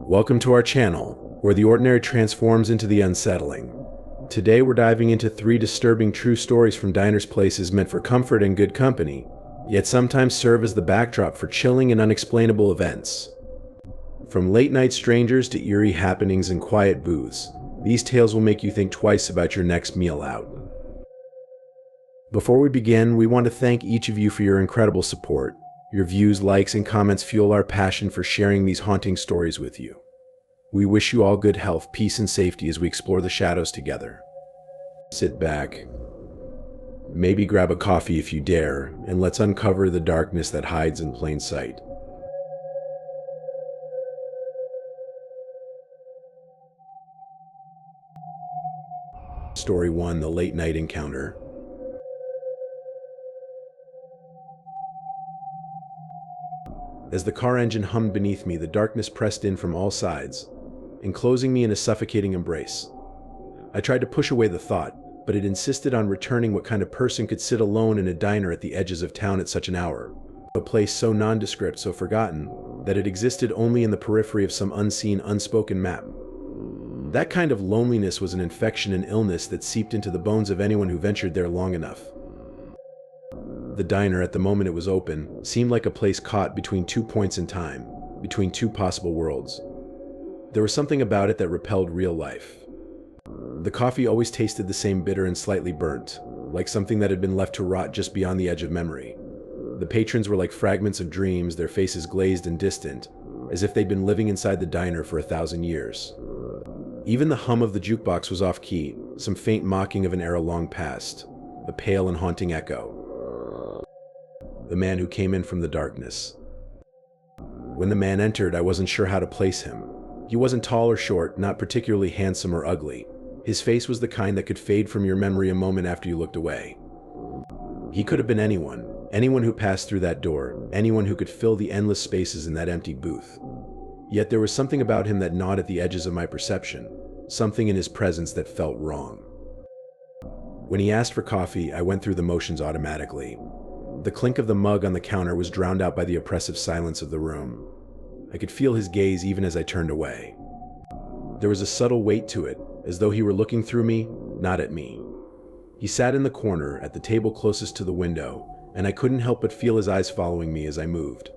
Welcome to our channel, where the ordinary transforms into the unsettling. Today we're diving into 3 disturbing true stories from diners' places meant for comfort and good company, yet sometimes serve as the backdrop for chilling and unexplainable events. From late-night strangers to eerie happenings in quiet booths, these tales will make you think twice about your next meal out. Before we begin, we want to thank each of you for your incredible support. Your views, likes, and comments fuel our passion for sharing these haunting stories with you. We wish you all good health, peace, and safety as we explore the shadows together. Sit back, maybe grab a coffee if you dare, and let's uncover the darkness that hides in plain sight. Story 1: The Late Night Encounter. As the car engine hummed beneath me, the darkness pressed in from all sides, enclosing me in a suffocating embrace. I tried to push away the thought, but it insisted on returning. What kind of person could sit alone in a diner at the edges of town at such an hour? A place so nondescript, so forgotten, that it existed only in the periphery of some unseen, unspoken map. That kind of loneliness was an infection and illness that seeped into the bones of anyone who ventured there long enough. The diner, at the moment it was open, seemed like a place caught between 2 points in time, between 2 possible worlds. There was something about it that repelled real life. The coffee always tasted the same, bitter and slightly burnt, like something that had been left to rot just beyond the edge of memory. The patrons were like fragments of dreams, their faces glazed and distant, as if they'd been living inside the diner for 1,000 years. Even the hum of the jukebox was off-key, some faint mocking of an era long past, a pale and haunting echo. The man who came in from the darkness. When the man entered, I wasn't sure how to place him. He wasn't tall or short, not particularly handsome or ugly. His face was the kind that could fade from your memory a moment after you looked away. He could have been anyone who passed through that door, anyone who could fill the endless spaces in that empty booth. Yet there was something about him that gnawed at the edges of my perception, something in his presence that felt wrong. When he asked for coffee, I went through the motions automatically. The clink of the mug on the counter was drowned out by the oppressive silence of the room. I could feel his gaze even as I turned away. There was a subtle weight to it, as though he were looking through me, not at me. He sat in the corner, at the table closest to the window, and I couldn't help but feel his eyes following me as I moved.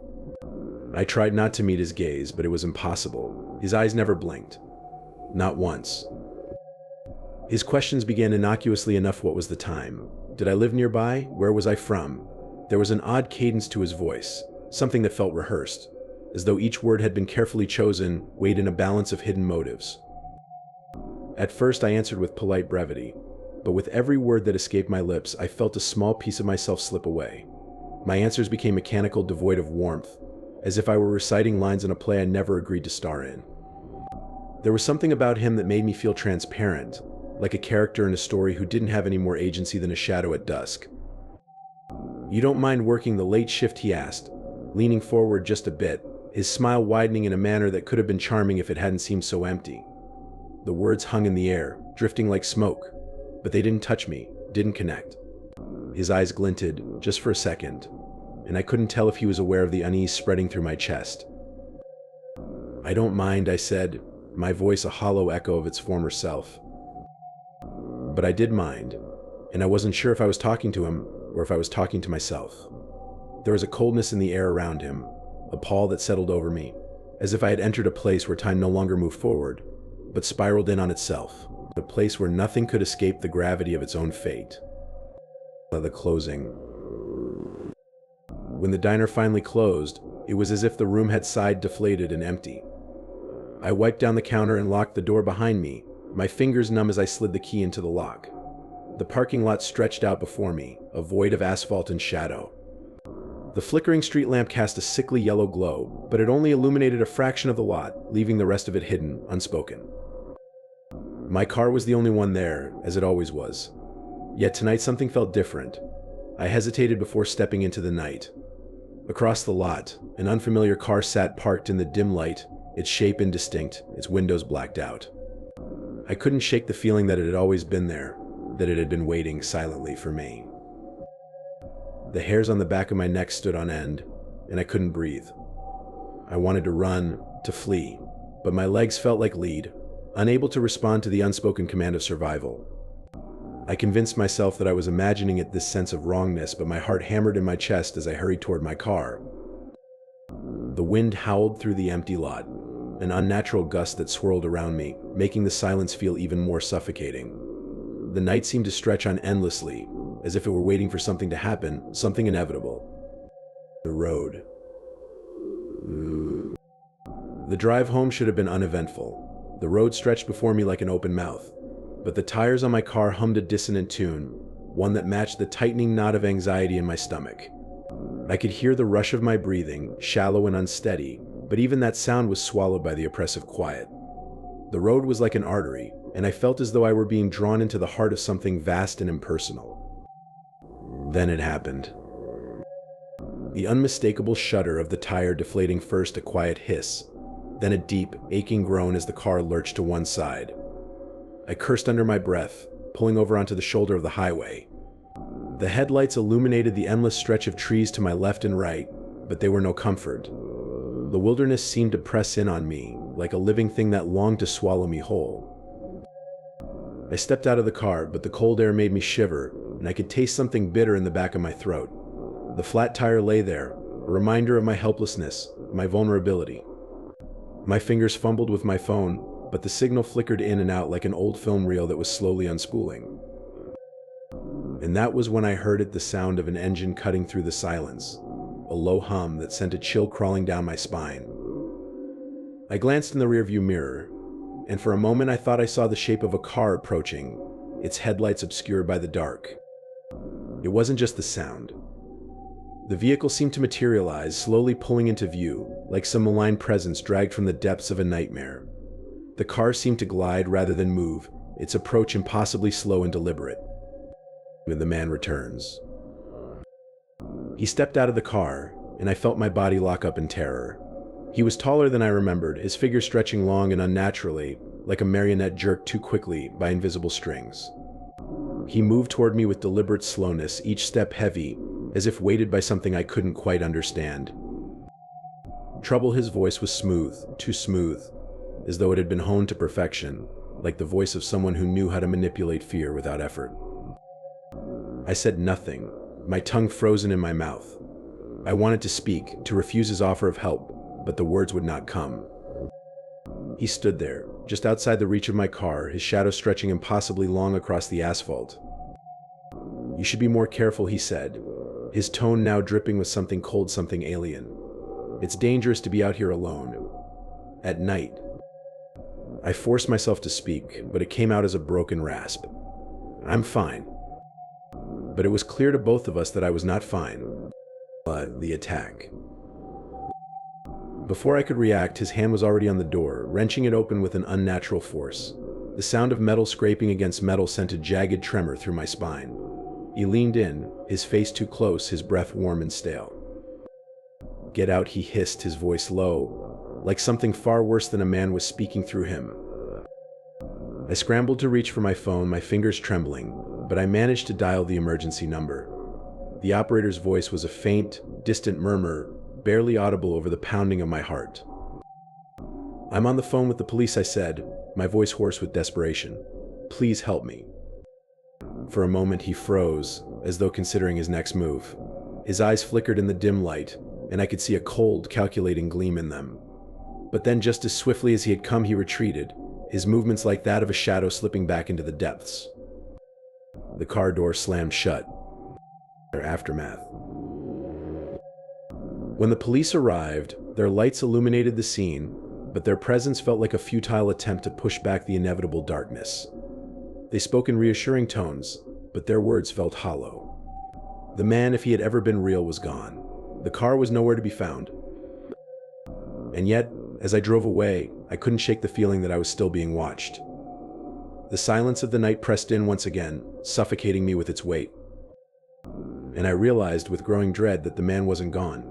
I tried not to meet his gaze, but it was impossible. His eyes never blinked. Not once. His questions began innocuously enough. What was the time? Did I live nearby? Where was I from? There was an odd cadence to his voice, something that felt rehearsed, as though each word had been carefully chosen, weighed in a balance of hidden motives. At first I answered with polite brevity, but with every word that escaped my lips, I felt a small piece of myself slip away. My answers became mechanical, devoid of warmth, as if I were reciting lines in a play I never agreed to star in. There was something about him that made me feel transparent, like a character in a story who didn't have any more agency than a shadow at dusk. "You don't mind working the late shift?" he asked, leaning forward just a bit, his smile widening in a manner that could have been charming if it hadn't seemed so empty. The words hung in the air, drifting like smoke, but they didn't touch me, didn't connect. His eyes glinted, just for a second, and I couldn't tell if he was aware of the unease spreading through my chest. "I don't mind," I said, my voice a hollow echo of its former self. But I did mind, and I wasn't sure if I was talking to him or if I was talking to myself. There was a coldness in the air around him, a pall that settled over me, as if I had entered a place where time no longer moved forward, but spiraled in on itself, a place where nothing could escape the gravity of its own fate. The closing. When the diner finally closed, it was as if the room had sighed, deflated and empty. I wiped down the counter and locked the door behind me, my fingers numb as I slid the key into the lock. The parking lot stretched out before me, a void of asphalt and shadow. The flickering street lamp cast a sickly yellow glow, but it only illuminated a fraction of the lot, leaving the rest of it hidden, unspoken. My car was the only one there, as it always was. Yet tonight something felt different. I hesitated before stepping into the night. Across the lot, an unfamiliar car sat parked in the dim light, its shape indistinct, its windows blacked out. I couldn't shake the feeling that it had always been there, that it had been waiting silently for me. The hairs on the back of my neck stood on end, and I couldn't breathe. I wanted to run, to flee, but my legs felt like lead, unable to respond to the unspoken command of survival. I convinced myself that I was imagining it, this sense of wrongness, but my heart hammered in my chest as I hurried toward my car. The wind howled through the empty lot, an unnatural gust that swirled around me, making the silence feel even more suffocating. The night seemed to stretch on endlessly, as if it were waiting for something to happen, something inevitable. The road. The drive home should have been uneventful. The road stretched before me like an open mouth, but the tires on my car hummed a dissonant tune, one that matched the tightening knot of anxiety in my stomach. I could hear the rush of my breathing, shallow and unsteady, but even that sound was swallowed by the oppressive quiet. The road was like an artery, and I felt as though I were being drawn into the heart of something vast and impersonal. Then it happened. The unmistakable shudder of the tire deflating, first a quiet hiss, then a deep, aching groan as the car lurched to one side. I cursed under my breath, pulling over onto the shoulder of the highway. The headlights illuminated the endless stretch of trees to my left and right, but they were no comfort. The wilderness seemed to press in on me, like a living thing that longed to swallow me whole. I stepped out of the car, but the cold air made me shiver, and I could taste something bitter in the back of my throat. The flat tire lay there, a reminder of my helplessness, my vulnerability. My fingers fumbled with my phone, but the signal flickered in and out like an old film reel that was slowly unspooling. And that was when I heard it, the sound of an engine cutting through the silence, a low hum that sent a chill crawling down my spine. I glanced in the rearview mirror, and for a moment I thought I saw the shape of a car approaching, its headlights obscured by the dark. It wasn't just the sound. The vehicle seemed to materialize, slowly pulling into view, like some malign presence dragged from the depths of a nightmare. The car seemed to glide rather than move, its approach impossibly slow and deliberate. The man returns. He stepped out of the car, and I felt my body lock up in terror. He was taller than I remembered, his figure stretching long and unnaturally, like a marionette jerked too quickly by invisible strings. He moved toward me with deliberate slowness, each step heavy, as if weighted by something I couldn't quite understand. Trouble, his voice was smooth, too smooth, as though it had been honed to perfection, like the voice of someone who knew how to manipulate fear without effort. I said nothing, my tongue frozen in my mouth. I wanted to speak, to refuse his offer of help, but the words would not come. He stood there, just outside the reach of my car, his shadow stretching impossibly long across the asphalt. "You should be more careful," he said, his tone now dripping with something cold, something alien. "It's dangerous to be out here alone. At night." I forced myself to speak, but it came out as a broken rasp. "I'm fine." But it was clear to both of us that I was not fine. The attack. Before I could react, his hand was already on the door, wrenching it open with an unnatural force. The sound of metal scraping against metal sent a jagged tremor through my spine. He leaned in, his face too close, his breath warm and stale. "Get out," he hissed, his voice low, like something far worse than a man was speaking through him. I scrambled to reach for my phone, my fingers trembling, but I managed to dial the emergency number. The operator's voice was a faint, distant murmur, barely audible over the pounding of my heart. "I'm on the phone with the police," I said, my voice hoarse with desperation. "Please help me." For a moment he froze, as though considering his next move. His eyes flickered in the dim light, and I could see a cold, calculating gleam in them. But then, just as swiftly as he had come, he retreated, his movements like that of a shadow slipping back into the depths. The car door slammed shut. Their aftermath. When the police arrived, their lights illuminated the scene, but their presence felt like a futile attempt to push back the inevitable darkness. They spoke in reassuring tones, but their words felt hollow. The man, if he had ever been real, was gone. The car was nowhere to be found. And yet, as I drove away, I couldn't shake the feeling that I was still being watched. The silence of the night pressed in once again, suffocating me with its weight. And I realized with growing dread that the man wasn't gone.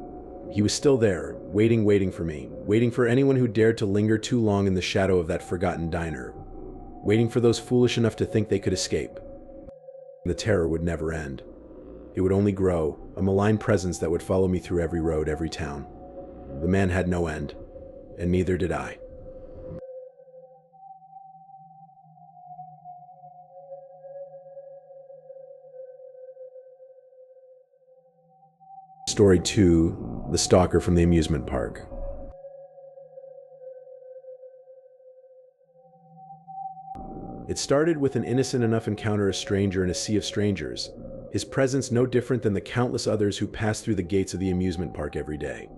He was still there, waiting for me, waiting for anyone who dared to linger too long in the shadow of that forgotten diner, waiting for those foolish enough to think they could escape. The terror would never end. It would only grow, a malign presence that would follow me through every road, every town. The man had no end, and neither did I. Story 2, The Stalker from the Amusement Park. It started with an innocent enough encounter, a stranger in a sea of strangers, his presence no different than the countless others who pass through the gates of the amusement park every day.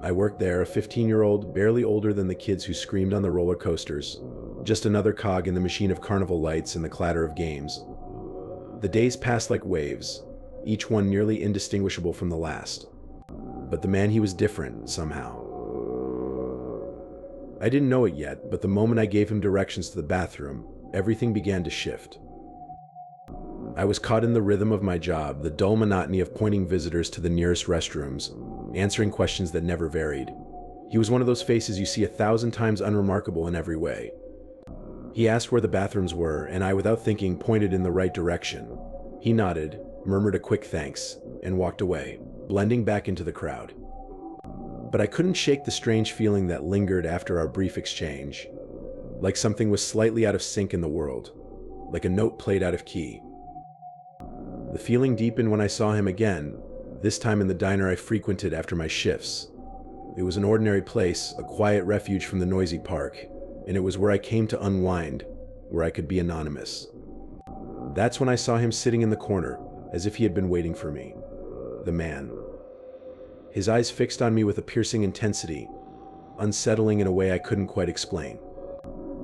I worked there, a 15-year-old, barely older than the kids who screamed on the roller coasters, just another cog in the machine of carnival lights and the clatter of games. The days passed like waves, each one nearly indistinguishable from the last. But the man, he was different, somehow. I didn't know it yet, but the moment I gave him directions to the bathroom, everything began to shift. I was caught in the rhythm of my job, the dull monotony of pointing visitors to the nearest restrooms, answering questions that never varied. He was one of those faces you see 1,000 times, unremarkable in every way. He asked where the bathrooms were, and I, without thinking, pointed in the right direction. He nodded, murmured a quick thanks, and walked away, blending back into the crowd. But I couldn't shake the strange feeling that lingered after our brief exchange, like something was slightly out of sync in the world, like a note played out of key. The feeling deepened when I saw him again, this time in the diner I frequented after my shifts. It was an ordinary place, a quiet refuge from the noisy park, and it was where I came to unwind, where I could be anonymous. That's when I saw him sitting in the corner, as if he had been waiting for me. The man. His eyes fixed on me with a piercing intensity, unsettling in a way I couldn't quite explain.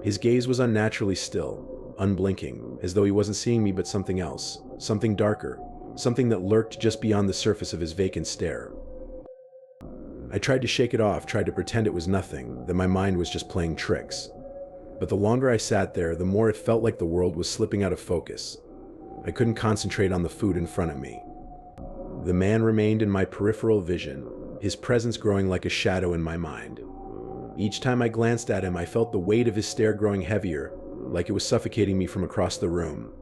His gaze was unnaturally still, unblinking, as though he wasn't seeing me but something else, something darker, something that lurked just beyond the surface of his vacant stare. I tried to shake it off, tried to pretend it was nothing, that my mind was just playing tricks. But the longer I sat there, the more it felt like the world was slipping out of focus. I couldn't concentrate on the food in front of me. The man remained in my peripheral vision, his presence growing like a shadow in my mind. Each time I glanced at him, I felt the weight of his stare growing heavier, like it was suffocating me from across the room.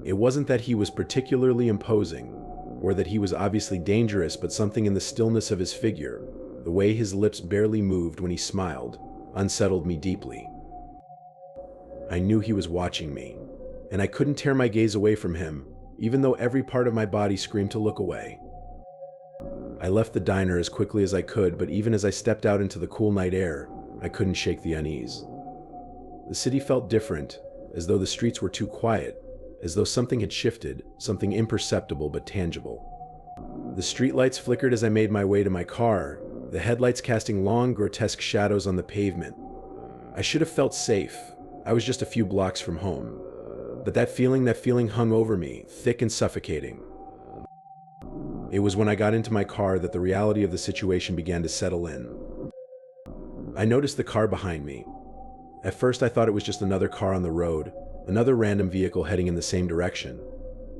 It wasn't that he was particularly imposing, or that he was obviously dangerous, but something in the stillness of his figure, the way his lips barely moved when he smiled, unsettled me deeply. I knew he was watching me, and I couldn't tear my gaze away from him, even though every part of my body screamed to look away. I left the diner as quickly as I could, but even as I stepped out into the cool night air, I couldn't shake the unease. The city felt different, as though the streets were too quiet, as though something had shifted, something imperceptible but tangible. The streetlights flickered as I made my way to my car, the headlights casting long, grotesque shadows on the pavement. I should have felt safe. I was just a few blocks from home. But that feeling hung over me, thick and suffocating. It was when I got into my car that the reality of the situation began to settle in. I noticed the car behind me. At first I thought it was just another car on the road, another random vehicle heading in the same direction.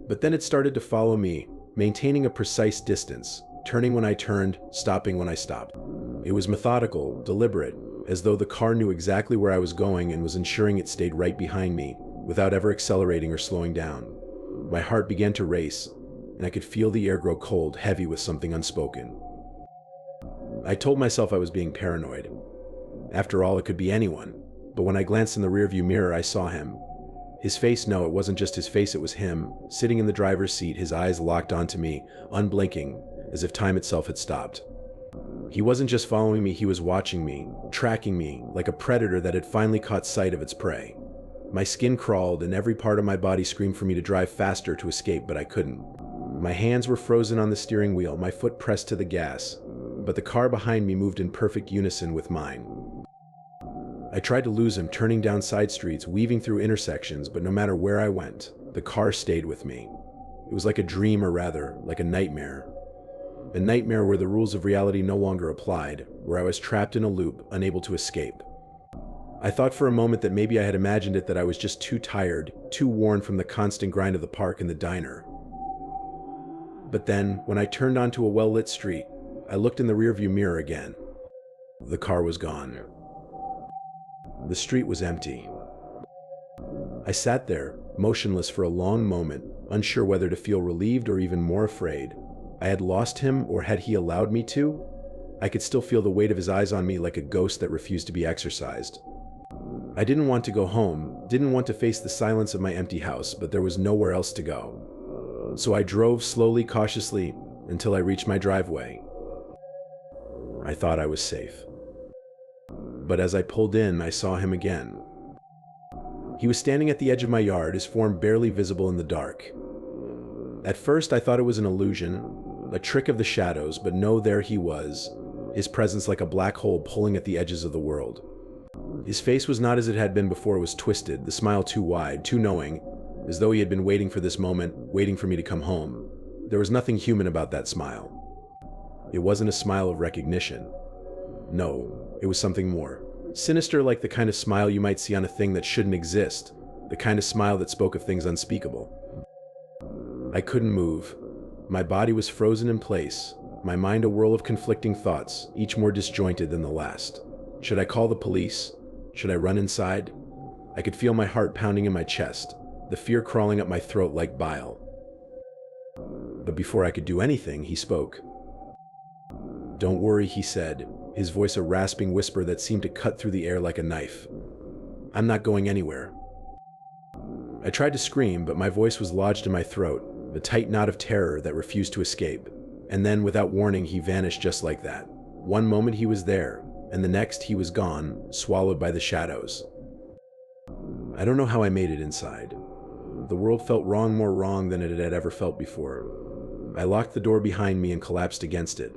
But then it started to follow me, maintaining a precise distance, turning when I turned, stopping when I stopped. It was methodical, deliberate, as though the car knew exactly where I was going and was ensuring it stayed right behind me, without ever accelerating or slowing down. My heart began to race, and I could feel the air grow cold, heavy with something unspoken. I told myself I was being paranoid. After all, it could be anyone. But when I glanced in the rearview mirror, I saw him. His face, no, it wasn't just his face, it was him, sitting in the driver's seat, his eyes locked onto me, unblinking, as if time itself had stopped. He wasn't just following me, he was watching me, tracking me, like a predator that had finally caught sight of its prey. My skin crawled, and every part of my body screamed for me to drive faster, to escape, but I couldn't. My hands were frozen on the steering wheel, my foot pressed to the gas, but the car behind me moved in perfect unison with mine. I tried to lose him, turning down side streets, weaving through intersections, but no matter where I went, the car stayed with me. It was like a dream, or rather, like a nightmare. A nightmare where the rules of reality no longer applied, where I was trapped in a loop, unable to escape. I thought for a moment that maybe I had imagined it, that I was just too tired, too worn from the constant grind of the park and the diner. But then, when I turned onto a well-lit street, I looked in the rearview mirror again. The car was gone. The street was empty. I sat there, motionless for a long moment, unsure whether to feel relieved or even more afraid. I had lost him, or had he allowed me to? I could still feel the weight of his eyes on me like a ghost that refused to be exorcised. I didn't want to go home, didn't want to face the silence of my empty house, but there was nowhere else to go. So I drove slowly, cautiously, until I reached my driveway. I thought I was safe. But as I pulled in, I saw him again. He was standing at the edge of my yard, his form barely visible in the dark. At first, I thought it was an illusion, a trick of the shadows, but no, there he was, his presence like a black hole pulling at the edges of the world. His face was not as it had been before. It was twisted, the smile too wide, too knowing, as though he had been waiting for this moment, waiting for me to come home. There was nothing human about that smile. It wasn't a smile of recognition. No, it was something more. Sinister, like the kind of smile you might see on a thing that shouldn't exist, the kind of smile that spoke of things unspeakable. I couldn't move. My body was frozen in place, my mind a whirl of conflicting thoughts, each more disjointed than the last. Should I call the police? Should I run inside? I could feel my heart pounding in my chest, the fear crawling up my throat like bile. But before I could do anything, he spoke. "Don't worry," he said, his voice a rasping whisper that seemed to cut through the air like a knife. "I'm not going anywhere." I tried to scream, but my voice was lodged in my throat, a tight knot of terror that refused to escape. And then, without warning, he vanished just like that. One moment he was there, and the next he was gone, swallowed by the shadows. I don't know how I made it inside. The world felt wrong, more wrong than it had ever felt before. I locked the door behind me and collapsed against it,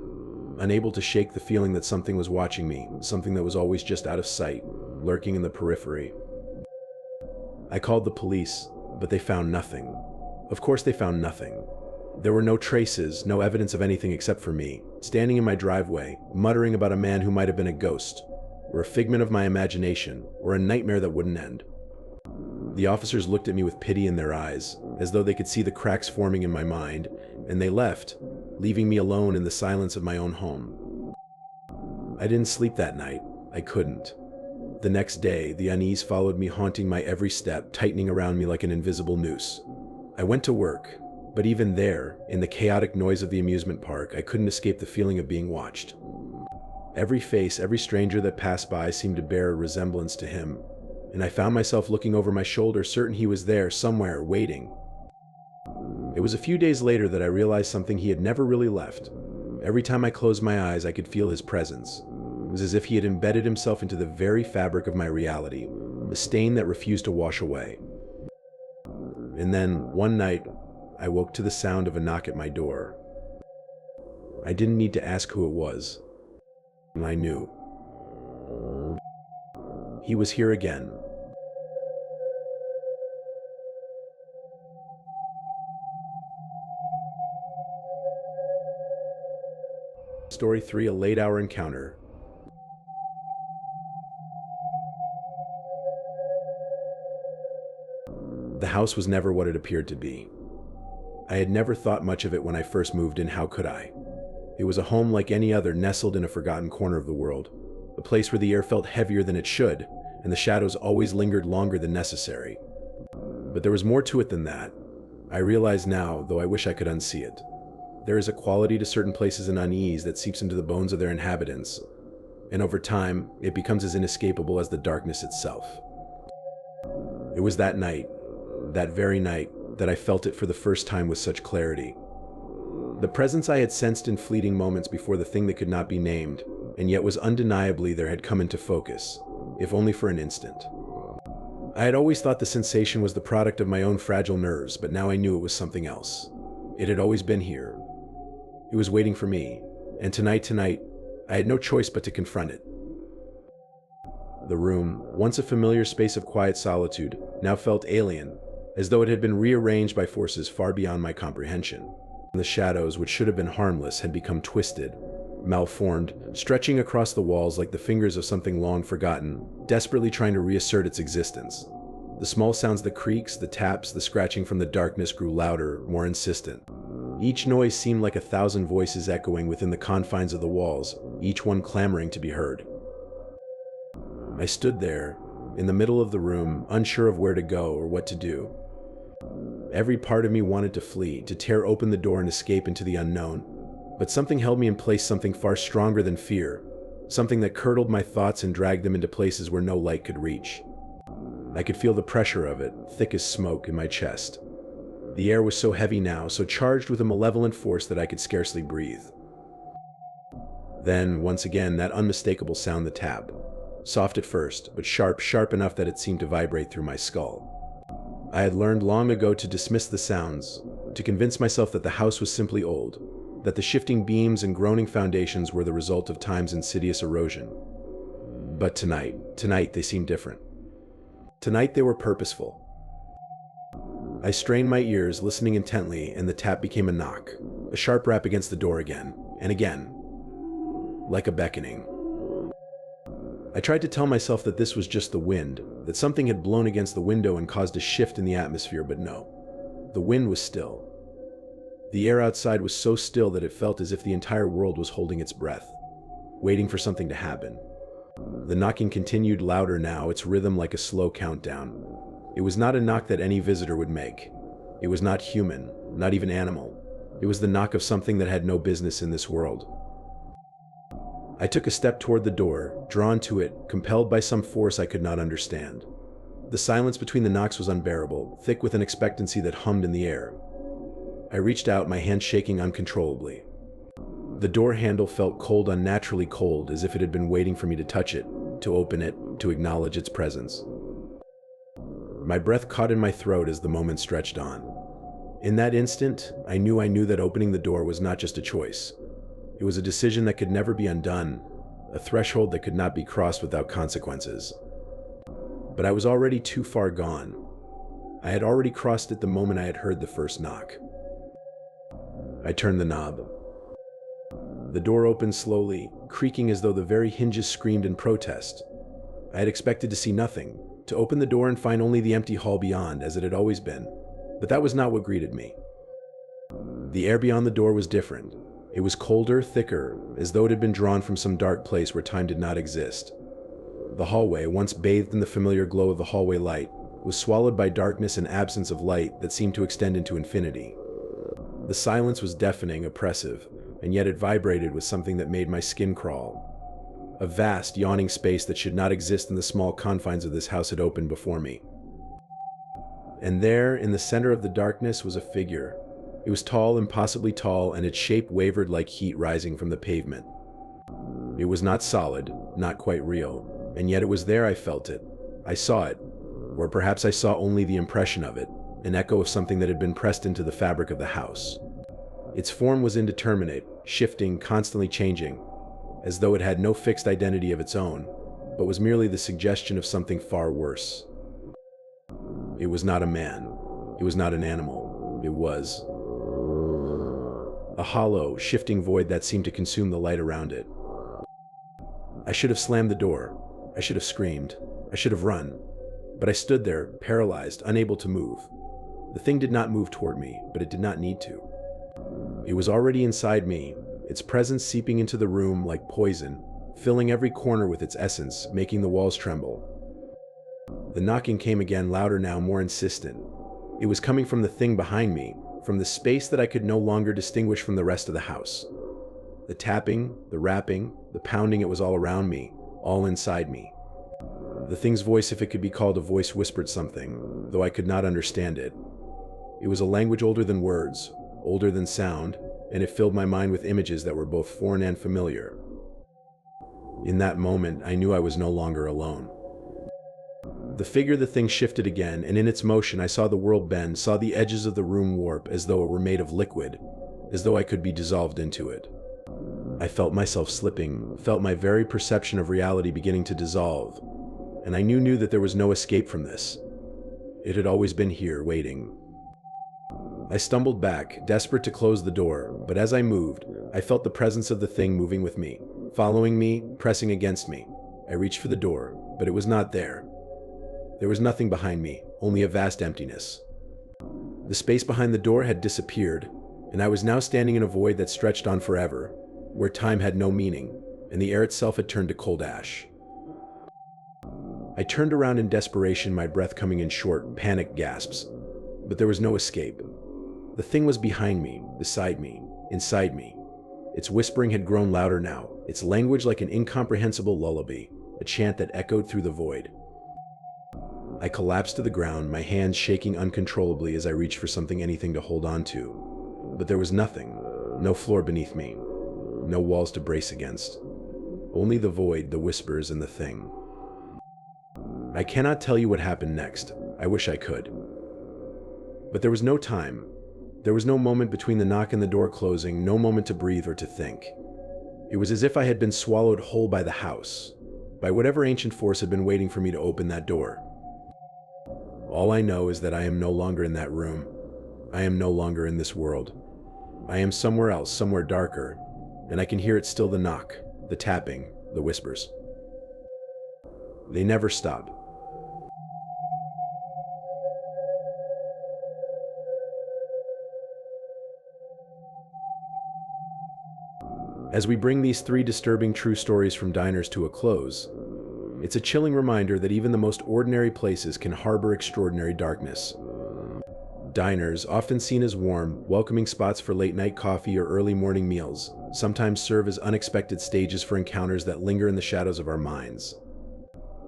unable to shake the feeling that something was watching me, something that was always just out of sight, lurking in the periphery. I called the police, but they found nothing. Of course they found nothing. There were no traces, no evidence of anything except for me, standing in my driveway, muttering about a man who might have been a ghost, or a figment of my imagination, or a nightmare that wouldn't end. The officers looked at me with pity in their eyes, as though they could see the cracks forming in my mind, and they left, leaving me alone in the silence of my own home. I didn't sleep that night. I couldn't. The next day, the unease followed me, haunting my every step, tightening around me like an invisible noose. I went to work, but even there, in the chaotic noise of the amusement park, I couldn't escape the feeling of being watched. Every face, every stranger that passed by seemed to bear a resemblance to him, and I found myself looking over my shoulder, certain he was there, somewhere, waiting. It was a few days later that I realized something: he had never really left. Every time I closed my eyes, I could feel his presence. It was as if he had embedded himself into the very fabric of my reality, a stain that refused to wash away. And then, one night, I woke to the sound of a knock at my door. I didn't need to ask who it was. I knew. He was here again. Story 3: A late-hour encounter. The house was never what it appeared to be. I had never thought much of it when I first moved in. How could I? It was a home like any other, nestled in a forgotten corner of the world, a place where the air felt heavier than it should, and the shadows always lingered longer than necessary. But there was more to it than that. I realize now, though I wish I could unsee it. There is a quality to certain places and unease that seeps into the bones of their inhabitants, and over time, it becomes as inescapable as the darkness itself. It was that night, that very night, that I felt it for the first time with such clarity. The presence I had sensed in fleeting moments before, the thing that could not be named, and yet was undeniably there, had come into focus, if only for an instant. I had always thought the sensation was the product of my own fragile nerves, but now I knew it was something else. It had always been here. It was waiting for me, and tonight, I had no choice but to confront it. The room, once a familiar space of quiet solitude, now felt alien, as though it had been rearranged by forces far beyond my comprehension. The shadows, which should have been harmless, had become twisted, malformed, stretching across the walls like the fingers of something long forgotten, desperately trying to reassert its existence. The small sounds, the creaks, the taps, the scratching from the darkness grew louder, more insistent. Each noise seemed like 1,000 voices echoing within the confines of the walls, each one clamoring to be heard. I stood there, in the middle of the room, unsure of where to go or what to do. Every part of me wanted to flee, to tear open the door and escape into the unknown. But something held me in place, something far stronger than fear, something that curdled my thoughts and dragged them into places where no light could reach. I could feel the pressure of it, thick as smoke, in my chest. The air was so heavy now, so charged with a malevolent force that I could scarcely breathe. Then, once again, that unmistakable sound, the tap. Soft at first, but sharp enough that it seemed to vibrate through my skull. I had learned long ago to dismiss the sounds, to convince myself that the house was simply old, that the shifting beams and groaning foundations were the result of time's insidious erosion. But tonight they seemed different. Tonight they were purposeful. I strained my ears, listening intently, and the tap became a knock, a sharp rap against the door again, and again, like a beckoning. I tried to tell myself that this was just the wind, that something had blown against the window and caused a shift in the atmosphere, but no. The wind was still. The air outside was so still that it felt as if the entire world was holding its breath, waiting for something to happen. The knocking continued, louder now, its rhythm like a slow countdown. It was not a knock that any visitor would make. It was not human, not even animal. It was the knock of something that had no business in this world. I took a step toward the door, drawn to it, compelled by some force I could not understand. The silence between the knocks was unbearable, thick with an expectancy that hummed in the air. I reached out, my hand shaking uncontrollably. The door handle felt cold, unnaturally cold, as if it had been waiting for me to touch it, to open it, to acknowledge its presence. My breath caught in my throat as the moment stretched on. In that instant, I knew that opening the door was not just a choice. It was a decision that could never be undone, a threshold that could not be crossed without consequences. But I was already too far gone. I had already crossed it the moment I had heard the first knock. I turned the knob. The door opened slowly, creaking as though the very hinges screamed in protest. I had expected to see nothing, to open the door and find only the empty hall beyond, as it had always been. But that was not what greeted me. The air beyond the door was different. It was colder, thicker, as though it had been drawn from some dark place where time did not exist. The hallway, once bathed in the familiar glow of the hallway light, was swallowed by darkness and absence of light that seemed to extend into infinity. The silence was deafening, oppressive, and yet it vibrated with something that made my skin crawl. A vast, yawning space that should not exist in the small confines of this house had opened before me. And there, in the center of the darkness, was a figure. It was tall, impossibly tall, and its shape wavered like heat rising from the pavement. It was not solid, not quite real, and yet it was there. I felt it. I saw it, or perhaps I saw only the impression of it, an echo of something that had been pressed into the fabric of the house. Its form was indeterminate, shifting, constantly changing, as though it had no fixed identity of its own, but was merely the suggestion of something far worse. It was not a man. It was not an animal. It was a hollow, shifting void that seemed to consume the light around it. I should have slammed the door. I should have screamed. I should have run. But I stood there, paralyzed, unable to move. The thing did not move toward me, but it did not need to. It was already inside me, its presence seeping into the room like poison, filling every corner with its essence, making the walls tremble. The knocking came again, louder now, more insistent. It was coming from the thing behind me, from the space that I could no longer distinguish from the rest of the house. The tapping, the rapping, the pounding, it was all around me, all inside me. The thing's voice, if it could be called a voice, whispered something, though I could not understand it. It was a language older than words, older than sound, and it filled my mind with images that were both foreign and familiar. In that moment, I knew I was no longer alone. The figure of the thing shifted again, and in its motion I saw the world bend, saw the edges of the room warp as though it were made of liquid, as though I could be dissolved into it. I felt myself slipping, felt my very perception of reality beginning to dissolve, and I knew that there was no escape from this. It had always been here, waiting. I stumbled back, desperate to close the door, but as I moved, I felt the presence of the thing moving with me, following me, pressing against me. I reached for the door, but it was not there. There was nothing behind me, only a vast emptiness. The space behind the door had disappeared, and I was now standing in a void that stretched on forever, where time had no meaning, and the air itself had turned to cold ash. I turned around in desperation, my breath coming in short, panicked gasps, but there was no escape. The thing was behind me, beside me, inside me. Its whispering had grown louder now, its language like an incomprehensible lullaby, a chant that echoed through the void. I collapsed to the ground, my hands shaking uncontrollably as I reached for anything to hold on to. But there was nothing. No floor beneath me. No walls to brace against. Only the void, the whispers, and the thing. I cannot tell you what happened next. I wish I could. But there was no time. There was no moment between the knock and the door closing, no moment to breathe or to think. It was as if I had been swallowed whole by the house, by whatever ancient force had been waiting for me to open that door. All I know is that I am no longer in that room. I am no longer in this world. I am somewhere else, somewhere darker, and I can hear it still, the knock, the tapping, the whispers. They never stop. As we bring these 3 disturbing true stories from diners to a close, it's a chilling reminder that even the most ordinary places can harbor extraordinary darkness. Diners, often seen as warm, welcoming spots for late-night coffee or early morning meals, sometimes serve as unexpected stages for encounters that linger in the shadows of our minds.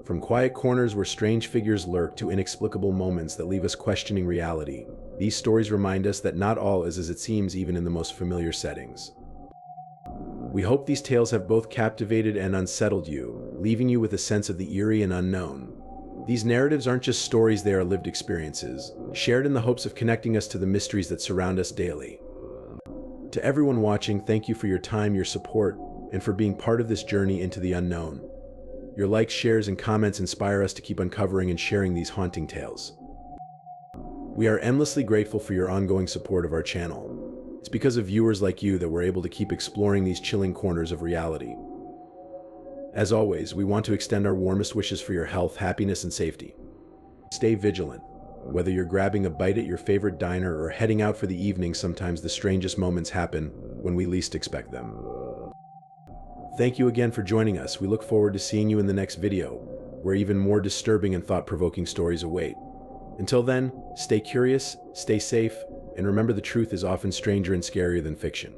From quiet corners where strange figures lurk to inexplicable moments that leave us questioning reality, these stories remind us that not all is as it seems even in the most familiar settings. We hope these tales have both captivated and unsettled you, leaving you with a sense of the eerie and unknown. These narratives aren't just stories, they are lived experiences, shared in the hopes of connecting us to the mysteries that surround us daily. To everyone watching, thank you for your time, your support, and for being part of this journey into the unknown. Your likes, shares, and comments inspire us to keep uncovering and sharing these haunting tales. We are endlessly grateful for your ongoing support of our channel. It's because of viewers like you that we're able to keep exploring these chilling corners of reality. As always, we want to extend our warmest wishes for your health, happiness, and safety. Stay vigilant. Whether you're grabbing a bite at your favorite diner or heading out for the evening, sometimes the strangest moments happen when we least expect them. Thank you again for joining us. We look forward to seeing you in the next video, where even more disturbing and thought-provoking stories await. Until then, stay curious, stay safe, and remember, the truth is often stranger and scarier than fiction.